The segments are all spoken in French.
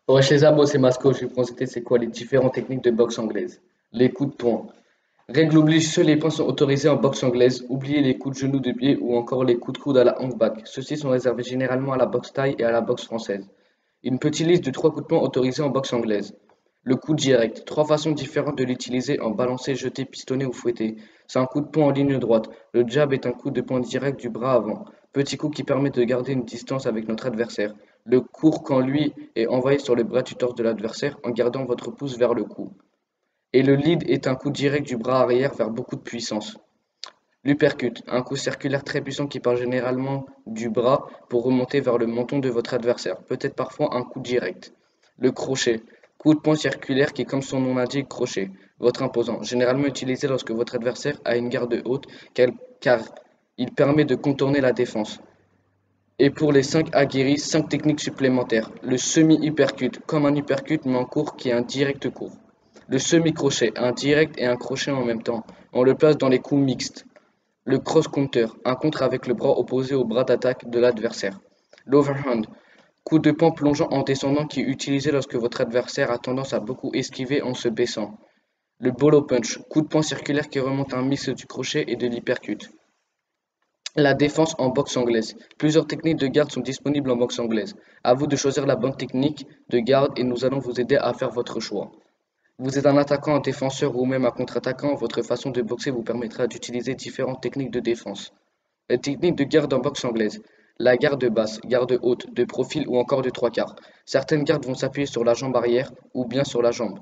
Wesh les abos, c'est Masco, je vais vous présenter c'est quoi les différentes techniques de boxe anglaise. Les coups de poing. Règle oblige, seuls les poings sont autorisés en boxe anglaise. Oubliez les coups de genoux de pied ou encore les coups de coude à la hangback. Ceux-ci sont réservés généralement à la boxe thaï et à la boxe française. Une petite liste de 3 coups de poing autorisés en boxe anglaise. Le coup direct. 3 façons différentes de l'utiliser en balancé, jeté, pistonné ou fouetté. C'est un coup de poing en ligne droite. Le jab est un coup de poing direct du bras avant. Petit coup qui permet de garder une distance avec notre adversaire. Le court quand lui est envoyé sur le bras du torse de l'adversaire en gardant votre pouce vers le cou. Et le lead est un coup direct du bras arrière vers beaucoup de puissance. L'uppercut, un coup circulaire très puissant qui part généralement du bras pour remonter vers le menton de votre adversaire, peut-être parfois un coup direct. Le crochet, coup de poing circulaire qui, comme son nom l'indique, crochet, votre imposant, généralement utilisé lorsque votre adversaire a une garde haute car il permet de contourner la défense. Et pour les 5 aguerris, 5 techniques supplémentaires. Le semi-uppercut, comme un uppercut mais en court qui est un direct court. Le semi-crochet, un direct et un crochet en même temps. On le place dans les coups mixtes. Le cross-counter, un contre avec le bras opposé au bras d'attaque de l'adversaire. L'overhand, coup de poing plongeant en descendant qui est utilisé lorsque votre adversaire a tendance à beaucoup esquiver en se baissant. Le bolo punch, coup de poing circulaire qui remonte un mix du crochet et de l'hypercut. La défense en boxe anglaise. Plusieurs techniques de garde sont disponibles en boxe anglaise. À vous de choisir la bonne technique de garde et nous allons vous aider à faire votre choix. Vous êtes un attaquant, un défenseur ou même un contre-attaquant, votre façon de boxer vous permettra d'utiliser différentes techniques de défense. Les techniques de garde en boxe anglaise. La garde basse, garde haute, de profil ou encore de trois quarts. Certaines gardes vont s'appuyer sur la jambe arrière ou bien sur la jambe,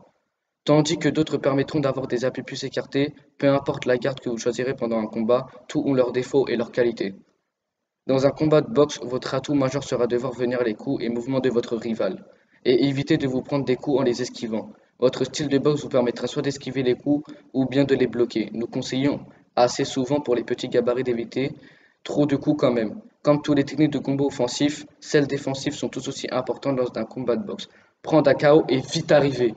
tandis que d'autres permettront d'avoir des appuis plus écartés, peu importe la garde que vous choisirez pendant un combat, tous ont leurs défauts et leurs qualités. Dans un combat de boxe, votre atout majeur sera de voir venir les coups et mouvements de votre rival, et éviter de vous prendre des coups en les esquivant. Votre style de boxe vous permettra soit d'esquiver les coups ou bien de les bloquer. Nous conseillons assez souvent pour les petits gabarits d'éviter trop de coups quand même. Comme toutes les techniques de combat offensif, celles défensives sont tout aussi importantes lors d'un combat de boxe. Prendre un KO et vite arriver.